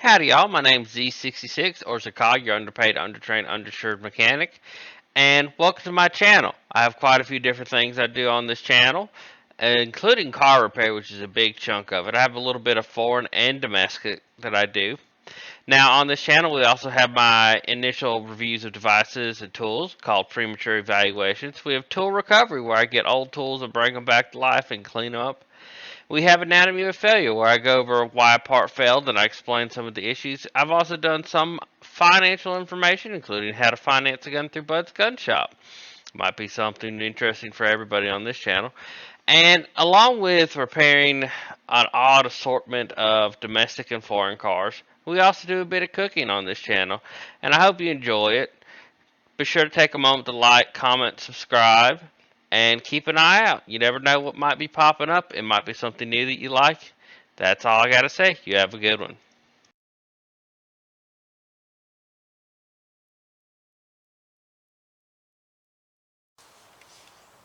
Howdy y'all, my name's Z66 or Zakag, your underpaid, undertrained, underinsured mechanic, and welcome to my channel. I have quite a few different things I do on this channel, including car repair, which is a big chunk of it. I have a little bit of foreign and domestic that I do. Now on this channel we also have my initial reviews of devices and tools called premature evaluations. We have tool recovery where I get old tools and bring them back to life and clean them up. We have anatomy of failure where I go over why a part failed and I explain some of the issues. I've also done some financial information, including how to finance a gun through Bud's Gun Shop. Might be something interesting for everybody on this channel. And along with repairing an odd assortment of domestic and foreign cars, we also do a bit of cooking on this channel. And I hope you enjoy it. Be sure to take a moment to like, comment, subscribe, and keep an eye out. You never know what might be popping up. It might be something new that you like. That's all I got to say. You have a good one.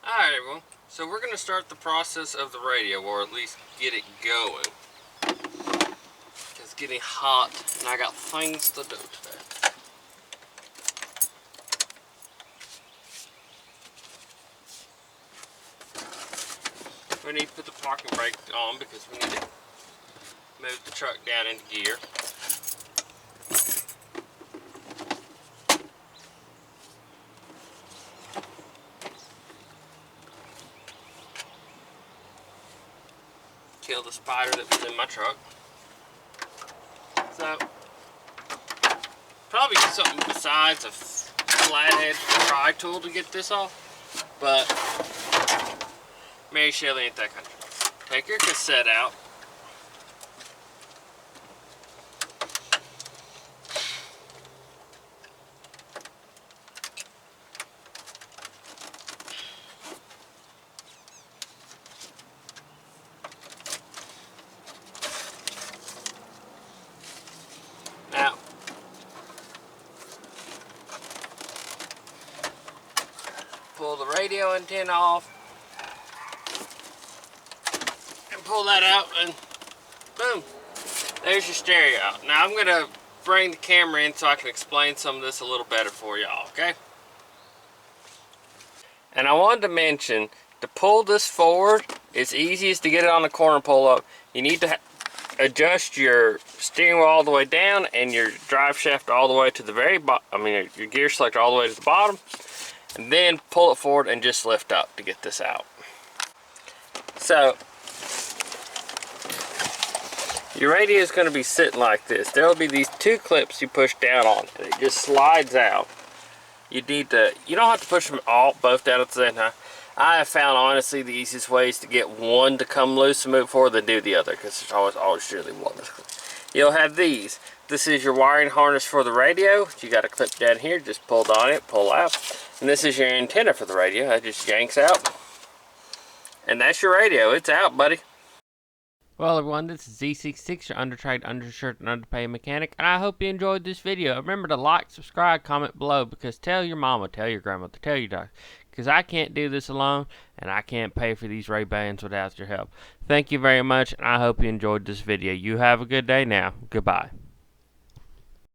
Alright everyone, so we're going to start the process of the radio, or at least get it going. It's getting hot and I got things to do today. We need to put the parking brake on because we need to move the truck down into gear. Kill the spider that was in my truck. So, probably do something besides a flathead pry tool to get this off, but Mary Shelley ain't that country. Take your cassette out. Now, pull the radio antenna off. Pull that out and boom, there's your stereo out. Now I'm gonna bring the camera in so I can explain some of this a little better for y'all, okay? And I wanted to mention, to pull this forward, it's easiest to get it on the corner pull up. You need to adjust your steering wheel all the way down and your drive shaft all the way to the very bottom, your gear selector all the way to the bottom, and then pull it forward and just lift up to get this out. So your radio is going to be sitting like this. There will be these two clips you push down on, and it just slides out. You don't have to push them both down at the same time. I have found, honestly, the easiest way is to get one to come loose and move forward than do the other, because there's always usually one. You'll have these. This is your wiring harness for the radio. You got a clip down here, just pull on it, pull out. And this is your antenna for the radio. That just yanks out. And that's your radio. It's out, buddy. Well everyone, this is Z66, your undertrained, underinsured, and underpaid mechanic, and I hope you enjoyed this video. Remember to like, subscribe, comment below, because tell your mama, tell your grandmother, tell your doctor, because I can't do this alone, and I can't pay for these Ray-Bans without your help. Thank you very much, and I hope you enjoyed this video. You have a good day now. Goodbye.